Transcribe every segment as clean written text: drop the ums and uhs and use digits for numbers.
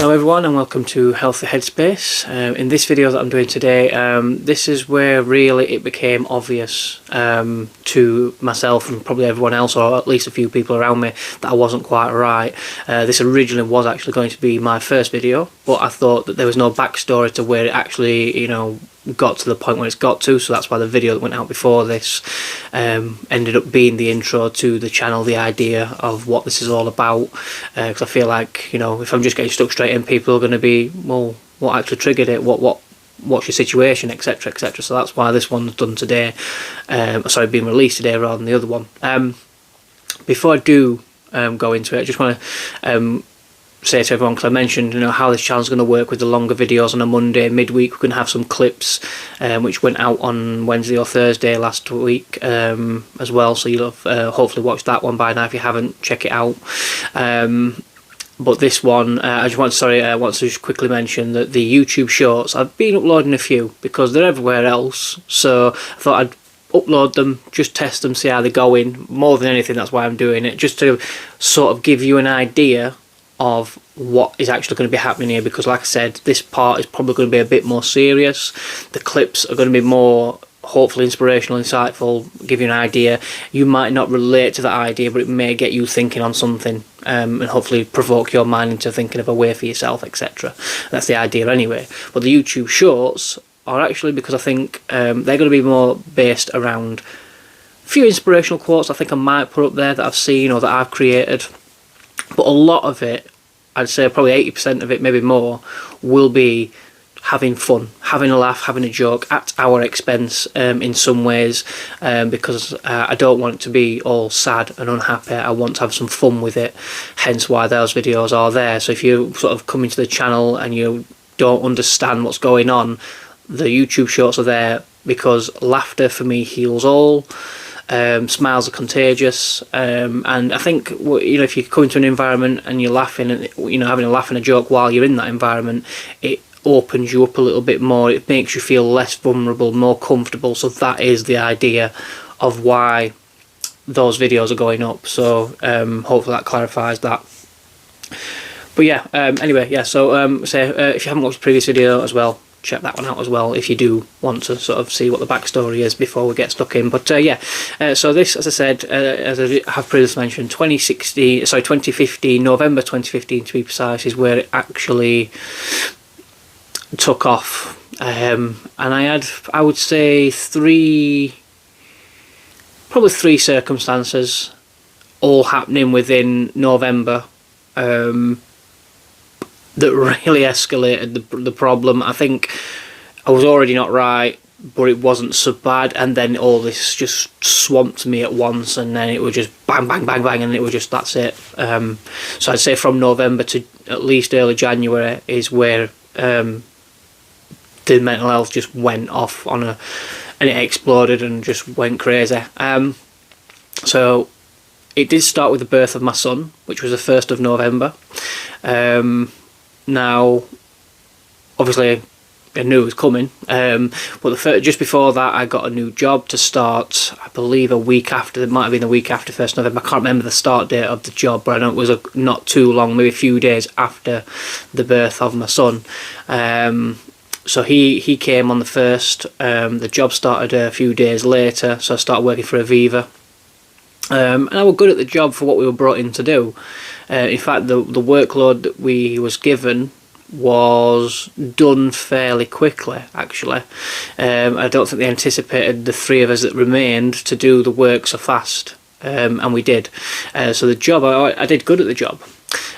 Hello everyone and welcome to Healthy Headspace. In this video that I'm doing today, this is where really it became obvious to myself and probably everyone else, or at least a few people around me, that I wasn't quite right. This originally was actually going to be my first video, but I thought that there was no backstory to where it actually, got to the point where it's got to, so that's why the video that went out before this ended up being the intro to the channel, the idea of what this is all about, because I feel like, if I'm just getting stuck straight in, people are going to be, well, what actually triggered it, what's your situation, etc, etc. So that's why this one's done today, sorry, being released today rather than the other one. Before I do go into it, I just want to say to everyone, because I mentioned how this channel's going to work with the longer videos on a Monday midweek. We're going to have some clips which went out on Wednesday or Thursday last week as well, so you'll have hopefully watched that one by now. If you haven't, check it out. But this one, I want to just quickly mention that the YouTube shorts, I've been uploading a few because they're everywhere else, so I thought I'd upload them, just test them, see how they're going. More than anything, that's why I'm doing it, just to sort of give you an idea of what is actually going to be happening here, because like I said, this part is probably going to be a bit more serious. The clips are going to be more hopefully inspirational, insightful, give you an idea. You might not relate to that idea, but it may get you thinking on something, and hopefully provoke your mind into thinking of a way for yourself, etc. That's the idea anyway. But the YouTube shorts are actually, because I think they're going to be more based around a few inspirational quotes I think I might put up there that I've seen or that I've created. But a lot of it, I'd say probably 80% of it, maybe more, will be having fun, having a laugh, having a joke at our expense in some ways, because I don't want it to be all sad and unhappy. I want to have some fun with it, hence why those videos are there. So if you sort of come into the channel and you don't understand what's going on, the YouTube shorts are there because laughter for me heals all. Smiles are contagious, and I think if you come into an environment and you're laughing and having a laugh and a joke while you're in that environment, it opens you up a little bit more. It makes you feel less vulnerable, more comfortable. So that is the idea of why those videos are going up. So hopefully that clarifies that. But yeah, anyway, yeah. So if you haven't watched the previous video as well, check that one out as well if you do want to sort of see what the backstory is before we get stuck in. But so this, as I said, as I have previously mentioned, 2015, November 2015 to be precise, is where it actually took off. And I had, I would say, probably three circumstances all happening within November that really escalated the problem. I think I was already not right, but it wasn't so bad, and then all this just swamped me at once, and then it was just bang, bang, bang, bang, and it was just, that's it. So I'd say from November to at least early January is where the mental health just went off and it exploded and just went crazy. So it did start with the birth of my son, which was the 1st of November. Now, obviously, I knew it was coming, but just before that, I got a new job to start, I believe a week after. It might have been a week after 1st November. I can't remember the start date of the job, but I know it was not too long, maybe a few days after the birth of my son. So he came on the 1st. The job started a few days later, so I started working for Aviva. And I was good at the job for what we were brought in to do. In fact, the workload that we was given was done fairly quickly, actually. I don't think they anticipated the three of us that remained to do the work so fast, and we did. So the job, I did good at the job.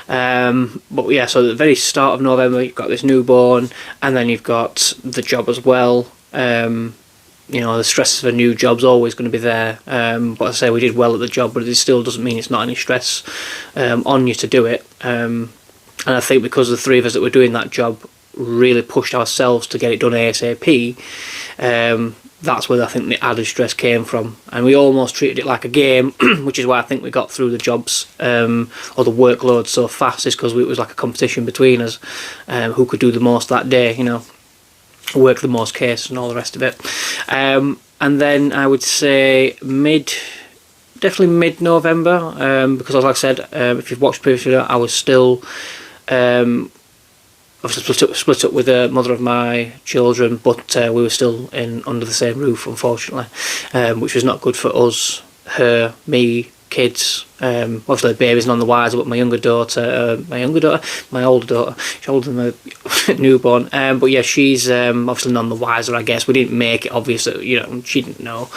But yeah, so at the very start of November, you've got this newborn, and then you've got the job as well. The stress of a new job's always going to be there, but I say we did well at the job, but it still doesn't mean it's not any stress on you to do it. And I think because the three of us that were doing that job really pushed ourselves to get it done ASAP, that's where I think the added stress came from, and we almost treated it like a game, which is why I think we got through the jobs or the workload so fast, is because it was like a competition between us, who could do the most that day, work the most case and all the rest of it. And then I would say definitely mid-November, because like I said, if you've watched the previous video, I was still obviously split up with the mother of my children, but we were still under the same roof, unfortunately, which was not good for us, her, me, kids. Obviously the baby's none the wiser, but my older daughter, my older daughter, she's older than my newborn, but yeah, she's obviously none the wiser, I guess. We didn't make it obvious that, you know, she didn't know.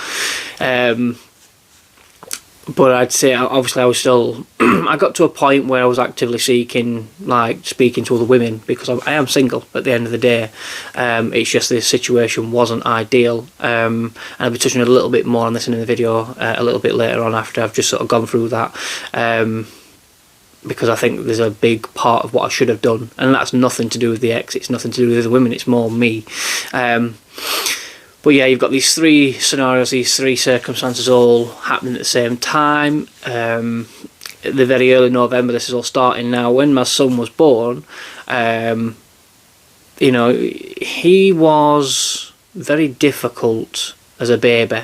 But I'd say, obviously, I was still... I got to a point where I was actively seeking, like, speaking to other women, because I am single at the end of the day. It's just the situation wasn't ideal. And I'll be touching a little bit more on this in the video a little bit later on, after I've just sort of gone through that. Because I think there's a big part of what I should have done. And that's nothing to do with the ex, it's nothing to do with the women, it's more me. But yeah, you've got these three scenarios, these three circumstances all happening at the same time. At the very early November, this is all starting now. When my son was born, you know, he was very difficult as a baby.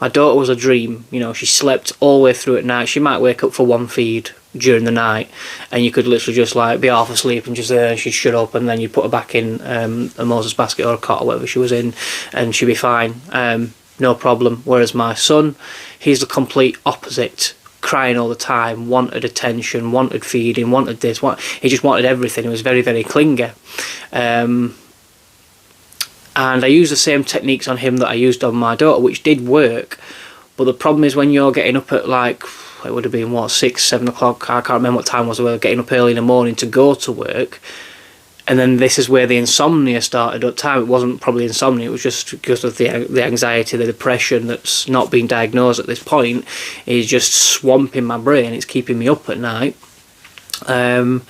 My daughter was a dream. You know, she slept all the way through at night. She might wake up for one feed during the night, and you could literally just like be half asleep and just there, and she'd shut up, and then you'd put her back in a Moses basket or a cot or whatever she was in, and she'd be fine, no problem. Whereas my son, he's the complete opposite, crying all the time, wanted attention, wanted feeding, wanted this, he just wanted everything. He was very, very clingy. And I used the same techniques on him that I used on my daughter, which did work. But the problem is when you're getting up at like, it would have been what, 6, 7 o'clock, I can't remember what time it was, we were getting up early in the morning to go to work, and then this is where the insomnia started. At the time it wasn't probably insomnia, it was just because of the anxiety, the depression that's not been diagnosed at this point is just swamping my brain. It's keeping me up at night. And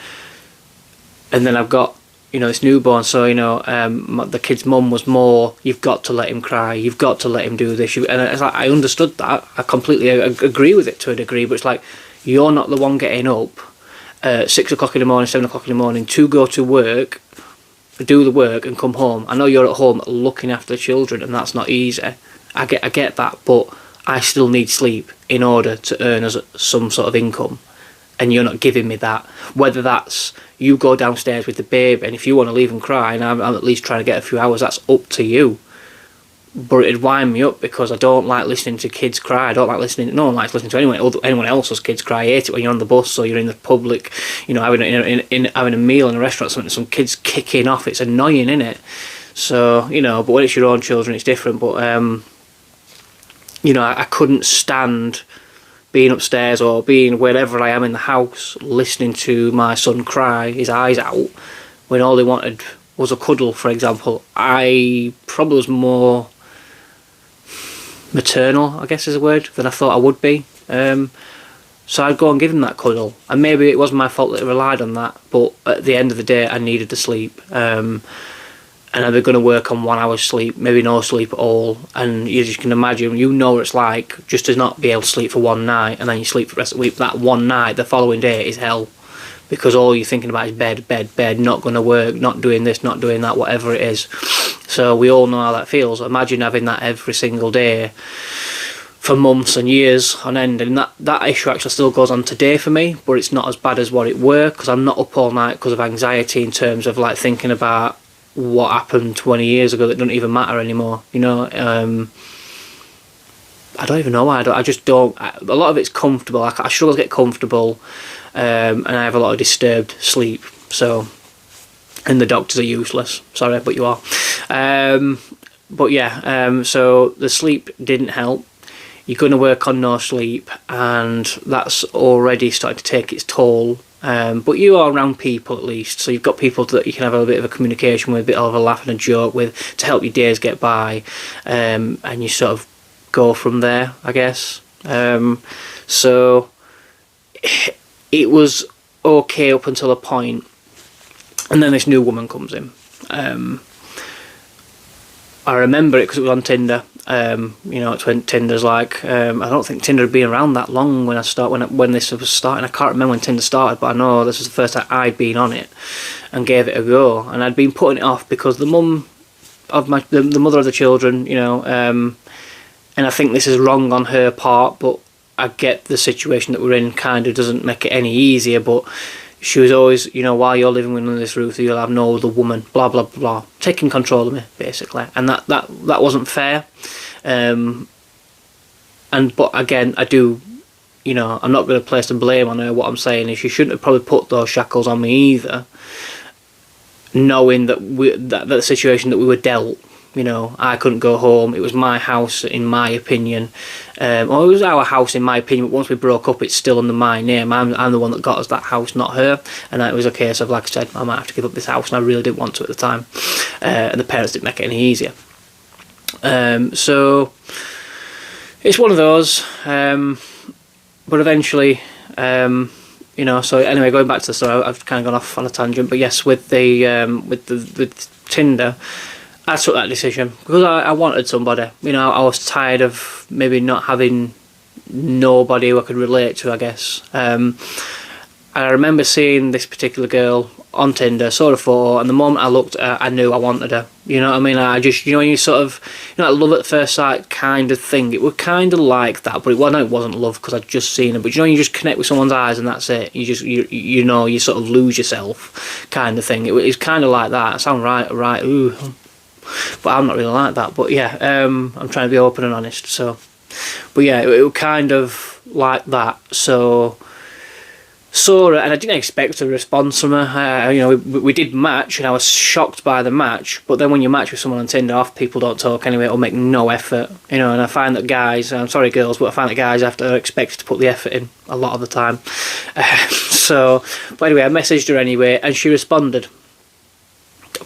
then I've got, you know, this newborn, so, you know, the kid's mum was more, you've got to let him cry, you've got to let him do this, and it's like, I understood that, I completely agree with it to a degree, but it's like, you're not the one getting up at 6 o'clock in the morning, 7 o'clock in the morning to go to work, do the work and come home. I know you're at home looking after the children, and that's not easy, I get that, but I still need sleep in order to earn us some sort of income. And you're not giving me that. Whether that's you go downstairs with the baby, and if you want to leave and cry, and I'm at least trying to get a few hours, that's up to you. But it'd wind me up, because I don't like listening to kids cry. I don't like listening. No one likes listening to anyone else's kids cry. I hate it when you're on the bus or you're in the public, you know, having a meal in a restaurant, some kids kicking off. It's annoying, innit? So, you know, but when it's your own children, it's different. But you know, I couldn't stand being upstairs or being wherever I am in the house, listening to my son cry his eyes out when all he wanted was a cuddle, for example. I probably was more maternal, I guess is a word, than I thought I would be. So I'd go and give him that cuddle, and maybe it wasn't my fault that I relied on that, but at the end of the day I needed the sleep. And I'd be going to work on 1 hour's sleep, maybe no sleep at all, and you just can imagine, you know what it's like just to not be able to sleep for one night, and then you sleep for the rest of the week. That one night, the following day, is hell, because all you're thinking about is bed, not going to work, not doing this, not doing that, whatever it is. So we all know how that feels. Imagine having that every single day for months and years on end, and that issue actually still goes on today for me, but it's not as bad as what it were, because I'm not up all night because of anxiety, in terms of like thinking about what happened 20 years ago that doesn't even matter anymore, you know. I don't even know why. I just don't. A lot of it's comfortable. I struggle to get comfortable, and I have a lot of disturbed sleep. So, and the doctors are useless. Sorry, but you are. But yeah. So the sleep didn't help. You're going to work on no sleep, and that's already starting to take its toll. But you are around people at least, so you've got people that you can have a bit of a communication with, a bit of a laugh and a joke with, to help your days get by, and you sort of go from there, I guess. So it was okay up until a point, and then this new woman comes in. I remember it because it was on Tinder. You know, it's when Tinder's like, I don't think Tinder had been around that long when this was starting. I can't remember when Tinder started, but I know this was the first time I'd been on it and gave it a go. And I'd been putting it off because the mum of the mother of the children, you know, and I think this is wrong on her part, but I get the situation that we're in kind of doesn't make it any easier. But she was always, while you're living under this roof, you'll have no other woman, blah, blah, blah, taking control of me, basically. And that wasn't fair. But again, I do, I'm not going to place the blame on her. What I'm saying is she shouldn't have probably put those shackles on me either, knowing that the situation that we were dealt. I couldn't go home. It was my house, in my opinion. It was our house, in my opinion, but once we broke up, it's still under my name. I'm the one that got us that house, not her. And it was a case of, like I said, I might have to give up this house, and I really didn't want to at the time. And the parents didn't make it any easier. So it's one of those. But eventually, so anyway, going back to the story, I've kind of gone off on a tangent. But yes, with Tinder, I took that decision because I wanted somebody. I was tired of maybe not having nobody who I could relate to, I guess. And I remember seeing this particular girl on Tinder, saw her photo, and the moment I looked at her, I knew I wanted her. You know what I mean? I just, you sort of, that love at first sight kind of thing. It was kind of like that, but it wasn't love because I'd just seen her. But you just connect with someone's eyes and that's it. You just, you sort of lose yourself, kind of thing. It's kind of like that. I sound right, ooh. But I'm not really like that. But yeah, I'm trying to be open and honest. So, but yeah, it was kind of like that. So saw her, and I didn't expect a response from her. We did match, and I was shocked by the match. But then when you match with someone on Tinder, off people don't talk anyway, or make no effort. And I find that guys, I'm sorry girls, but I find that guys are expected to put the effort in a lot of the time. But anyway, I messaged her anyway, and she responded.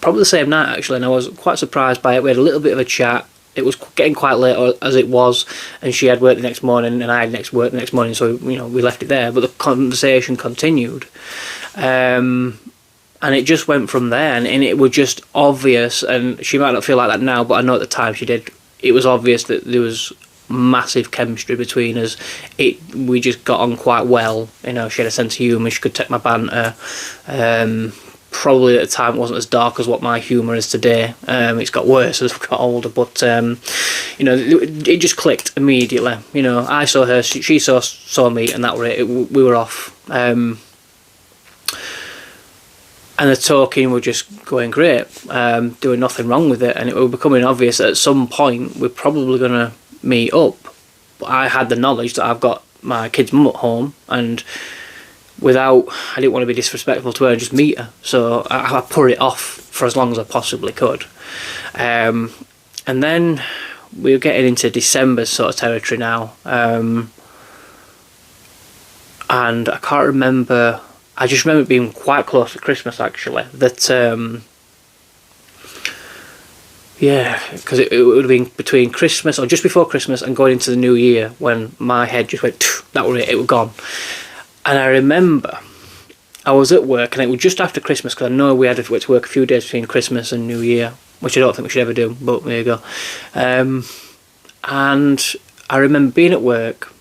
Probably the same night actually, and I was quite surprised by it. We had a little bit of a chat. It was getting quite late as it was, and she had work the next morning and I had work the next morning, so we left it there, but the conversation continued, and it just went from there, and it was just obvious, and she might not feel like that now, but I know at the time she did. It was obvious that there was massive chemistry between us. We just got on quite well. She had a sense of humour, she could take my banter. Probably at the time it wasn't as dark as what my humour is today. It's got worse as I've got older, but it just clicked immediately. I saw her, she saw me, and that was it. We were off, and the talking were just going great, doing nothing wrong with it, and it was becoming obvious that at some point we're probably going to meet up. But I had the knowledge that I've got my kid's mum at home, and I didn't want to be disrespectful to her and just meet her, so I put it off for as long as I possibly could. And then we were getting into December sort of territory now, and I can't remember. I just remember being quite close to Christmas actually. That because it would have been between Christmas or just before Christmas and going into the New Year when my head just went. That was it. It was gone. And I remember I was at work, and it was just after Christmas, because I know we had to work a few days between Christmas and New Year, which I don't think we should ever do, but there you go. And I remember being at work,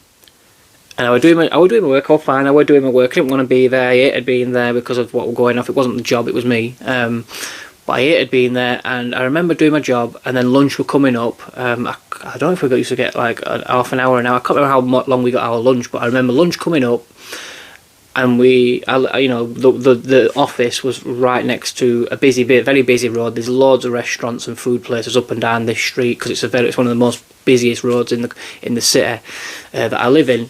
and I was doing my work all fine. I was doing my work. I didn't want to be there. I hated being there because of what was going off. It wasn't the job, it was me. But I hated being there, and I remember doing my job, and then lunch was coming up. I don't know if we used to get like half an hour, an hour. I can't remember how long we got our lunch, but I remember lunch coming up. And the office was right next to a very busy road. There's loads of restaurants and food places up and down this street because it's one of the most busiest roads in the city that I live in.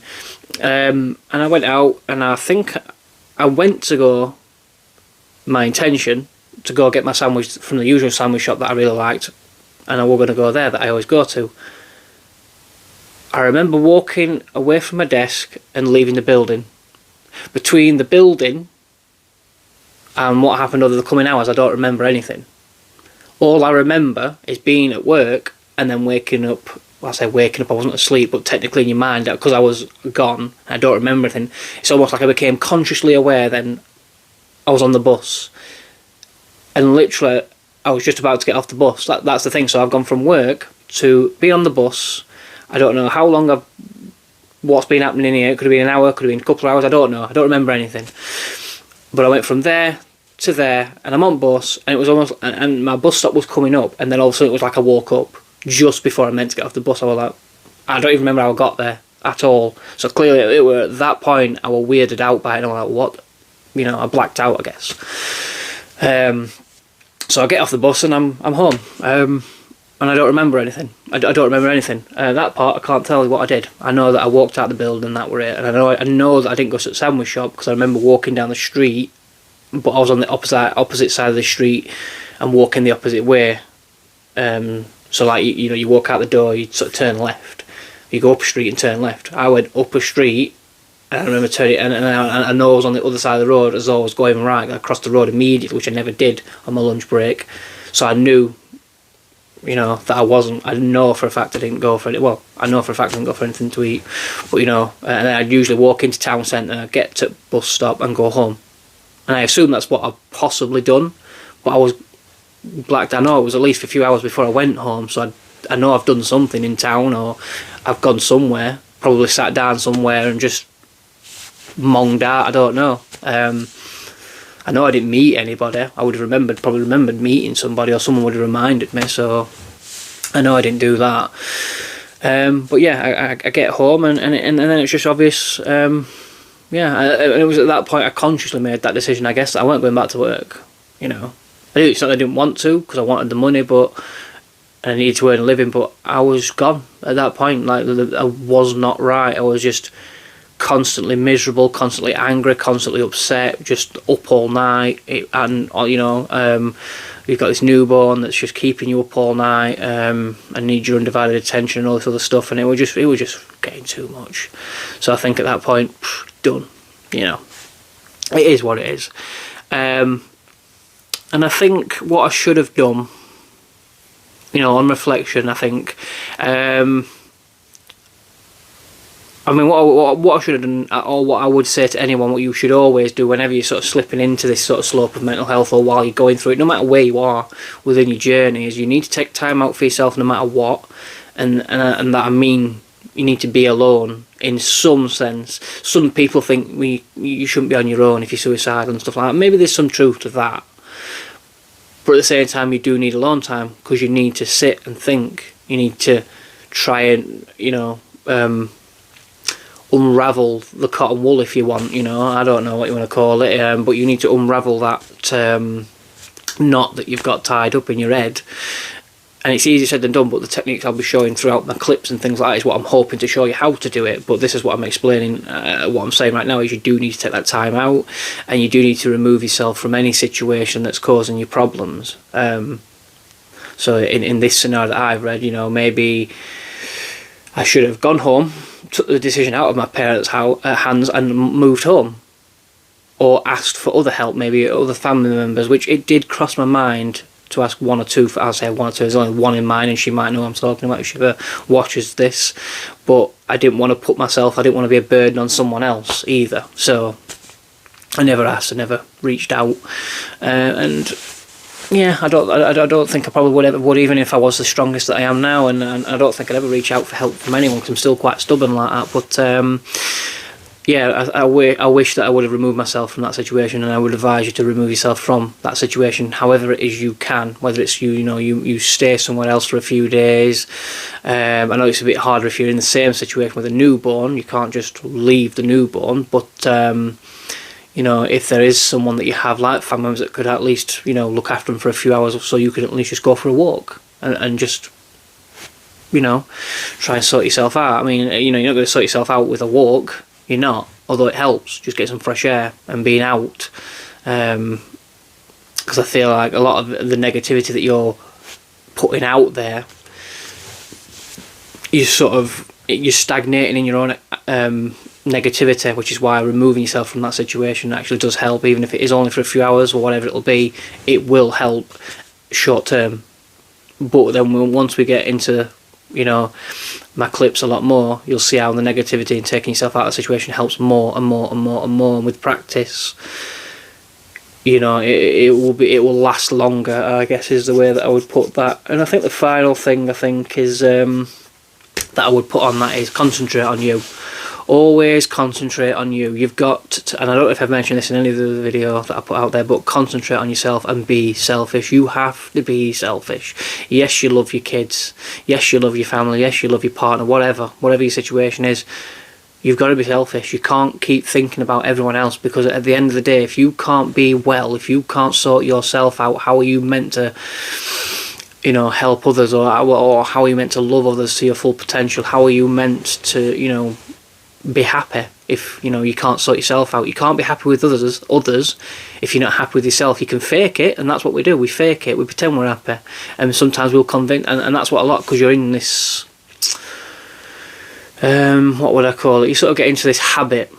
And I went out, and I think I went to go. My intention to go get my sandwich from the usual sandwich shop that I really liked, and I was going to go there that I always go to. I remember walking away from my desk and leaving the building. Between the building and what happened over the coming hours, I don't remember anything. All I remember is being at work and then waking up. Well, I say waking up, I wasn't asleep, but technically in your mind, because I was gone, I don't remember anything. It's almost like I became consciously aware then I was on the bus. And literally, I was just about to get off the bus. That's the thing. So I've gone from work to be on the bus. I don't know how long what's been happening here. It could have been an hour, could have been a couple of hours, I don't know. I don't remember anything. But I went from there to there, and I'm on bus, and it was almost, and my bus stop was coming up, and then all of a sudden it was like I woke up just before I meant to get off the bus. I was like, I don't even remember how I got there at all. So clearly it were at that point I was weirded out by it, and I was like, I blacked out, I guess. So I get off the bus and I'm home. And I don't remember anything. I don't remember anything. That part, I can't tell you what I did. I know that I walked out the building, that were it. And I know that I didn't go to the sandwich shop, because I remember walking down the street, but I was on the opposite side of the street and walking the opposite way. So like, you walk out the door, you sort of turn left. You go up a street and turn left. I went up a street, and I remember turning, and I know I was on the other side of the road as I was going right. I crossed the road immediately, which I never did on my lunch break. So I knew, that I know for a fact I didn't go for it. Well, I know for a fact I didn't go for anything to eat. But, and then I'd usually walk into town centre, get to bus stop and go home. And I assume that's what I've possibly done. But I was blacked. I know it was at least a few hours before I went home. So I know I've done something in town, or I've gone somewhere. Probably sat down somewhere and just monged out. I don't know. I know I didn't meet anybody. I would have probably remembered meeting somebody, or someone would have reminded me, so I know I didn't do that. But yeah, I get home and then it's just obvious. And it was at that point I consciously made that decision, I guess, that I weren't going back to work. It's not that I didn't want to, because I wanted the money, and I needed to earn a living, but I was gone at that point. Like, I was not right. I was just constantly miserable, constantly angry, constantly upset, just up all night, and you've got this newborn that's just keeping you up all night, and needs your undivided attention and all this other stuff, and it was just getting too much. So I think at that point, done. It is what it is. And I think what I should have done, on reflection, I think, what I should have done, or what I would say to anyone, what you should always do whenever you're sort of slipping into this sort of slope of mental health, or while you're going through it, no matter where you are within your journey, is you need to take time out for yourself no matter what, and that I mean you need to be alone in some sense. Some people think you shouldn't be on your own if you're suicidal and stuff like that. Maybe there's some truth to that, but at the same time you do need alone time, because you need to sit and think. You need to try and unravel the cotton wool, if you want. I don't know what you want to call it, but you need to unravel that knot that you've got tied up in your head. And it's easier said than done, but the techniques I'll be showing throughout my clips and things like that is what I'm hoping to show you how to do it. But this is what I'm explaining. What I'm saying right now is you do need to take that time out, and you do need to remove yourself from any situation that's causing you problems. So in this scenario that I've read, maybe I should have gone home, took the decision out of my parents' hands and moved home, or asked for other help, maybe other family members, which it did cross my mind to ask one or two. I'll say one or two, there's only one in mind, and she might know what I'm talking about if she ever watches this, but I didn't want to I didn't want to be a burden on someone else either, so I never asked, I never reached out, and yeah, I don't think I probably would, even if I was the strongest that I am now, and I don't think I'd ever reach out for help from anyone, because I'm still quite stubborn like that. But I wish that I would have removed myself from that situation, and I would advise you to remove yourself from that situation however it is you can, whether it's you stay somewhere else for a few days. I know it's a bit harder if you're in the same situation with a newborn. You can't just leave the newborn, but if there is someone that you have, like family members, that could at least, look after them for a few hours, so you could at least just go for a walk and just, try and sort yourself out. I mean, you're not going to sort yourself out with a walk. You're not. Although it helps, just get some fresh air and being out. Because I feel like a lot of the negativity that you're putting out there, you're stagnating in your own negativity, which is why removing yourself from that situation actually does help. Even if it is only for a few hours or whatever it'll be, it will help short term. But then once we get into my clips a lot more, you'll see how the negativity and taking yourself out of the situation helps more and more and more and more, and with practice it will last longer, I guess, is the way that I would put that. And I think the final thing is that I would put on that is concentrate on you. Always concentrate on you. You've got to, and I don't know if I've mentioned this in any of the video that I put out there, but concentrate on yourself and be selfish. You have to be selfish. Yes, you love your kids. Yes, you love your family. Yes, you love your partner. Whatever your situation is, You've got to be selfish. You can't keep thinking about everyone else, because at the end of the day, if you can't be well, if you can't sort yourself out, how are you meant to, help others, or how are you meant to love others to your full potential? How are you meant to, be happy if, you can't sort yourself out? You can't be happy with others if you're not happy with yourself. You can fake it, and that's what we do. We fake it. We pretend we're happy, and sometimes we'll convince, and that's what a lot, because you're in this, what would I call it? You sort of get into this habit,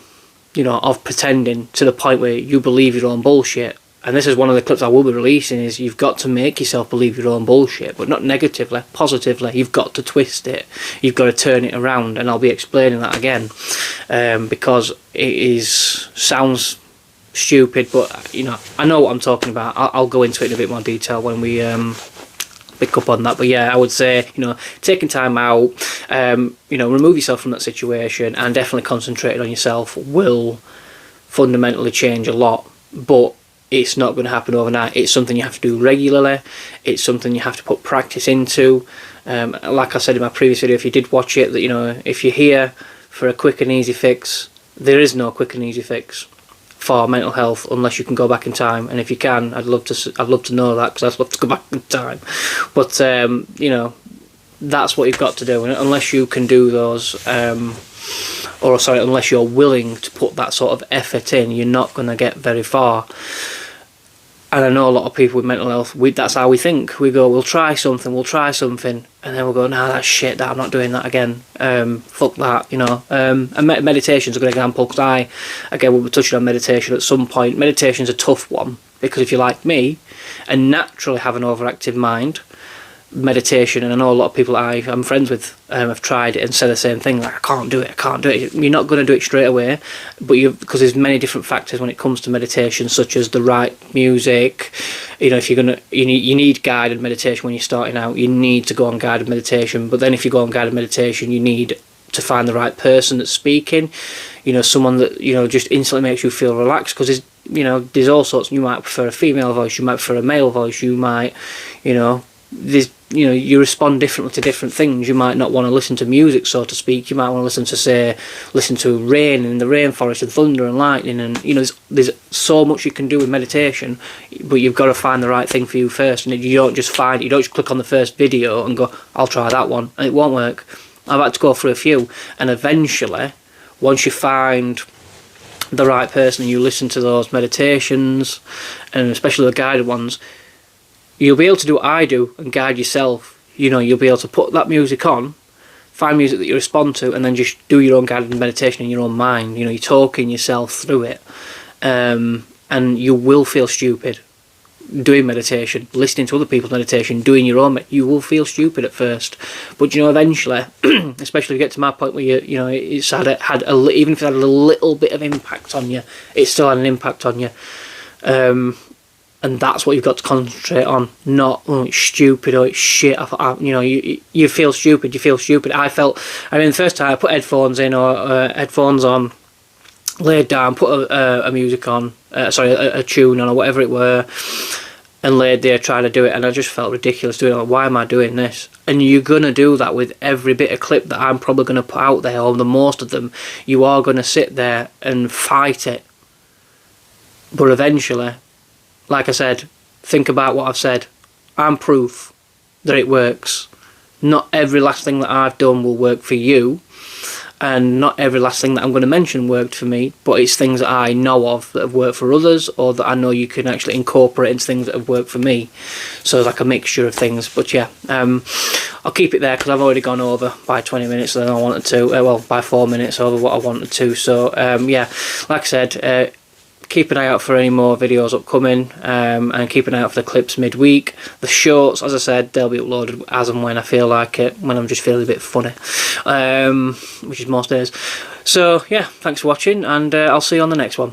of pretending to the point where you believe your own bullshit. And this is one of the clips I will be releasing, is you've got to make yourself believe your own bullshit, but not negatively, positively. You've got to twist it. You've got to turn it around, and I'll be explaining that again, because it sounds stupid, but I know what I'm talking about. I'll go into it in a bit more detail when we pick up on that. But yeah, I would say, taking time out, remove yourself from that situation, and definitely concentrating on yourself will fundamentally change a lot. But it's not going to happen overnight. It's something you have to do regularly. It's something you have to put practice into. Like I said in my previous video, if you did watch it, that if you're here for a quick and easy fix, there is no quick and easy fix for mental health unless you can go back in time. And if you can, I'd love to know that, because I'd love to go back in time. But that's what you've got to do. And unless you can do those, unless you're willing to put that sort of effort in, you're not going to get very far. And I know a lot of people with mental health, that's how we think. We go, we'll try something, and then we'll go, nah, that's shit, I'm not doing that again. Fuck that, And meditation's a good example, because we'll be touching on meditation at some point. Meditation's a tough one, because if you're like me and naturally have an overactive mind, meditation, and I know a lot of people I'm friends with have tried it and said the same thing, like, I can't do it. You're not going to do it straight away, but because there's many different factors when it comes to meditation, such as the right music. If you're you need guided meditation when you're starting out. You need to go on guided meditation, but then if you go on guided meditation, you need to find the right person that's speaking, someone that just instantly makes you feel relaxed, because there's all sorts. You might prefer a female voice, you might prefer a male voice, you might you respond differently to different things. You might not want to listen to music, so to speak. You might want to listen to rain in the rainforest and thunder and lightning, and there's so much you can do with meditation, but you've got to find the right thing for you first. And you don't just click on the first video and go, I'll try that one, and it won't work. I've had to go through a few, and eventually, once you find the right person and you listen to those meditations, and especially the guided ones, you'll be able to do what I do and guide yourself. You'll be able to put that music on, find music that you respond to, and then just do your own guided meditation in your own mind. You're talking yourself through it, and you will feel stupid doing meditation, listening to other people's meditation, doing your own. You will feel stupid at first, but eventually, especially if you get to my point where it's even if it had a little bit of impact on you, it still had an impact on you. And that's what you've got to concentrate on, not, oh, it's stupid, or it's shit. You feel stupid, the first time I put headphones in, or headphones on, laid down, put a music on, a tune on, or whatever it were, and laid there trying to do it, and I just felt ridiculous doing it. Like, why am I doing this? And you're going to do that with every bit of clip that I'm probably going to put out there, or the most of them. You are going to sit there and fight it. But eventually, like I said, think about what I've said. I'm proof that it works. Not every last thing that I've done will work for you, and not every last thing that I'm going to mention worked for me, but it's things that I know of that have worked for others, or that I know you can actually incorporate into things that have worked for me. So it's like a mixture of things. But yeah, I'll keep it there, because I've already gone over by 20 minutes than I wanted to. By 4 minutes over what I wanted to. So yeah, like I said, keep an eye out for any more videos upcoming, and keep an eye out for the clips midweek. The shorts, as I said, they'll be uploaded as and when I feel like it, when I'm just feeling a bit funny, which is most days. So yeah, thanks for watching, and I'll see you on the next one.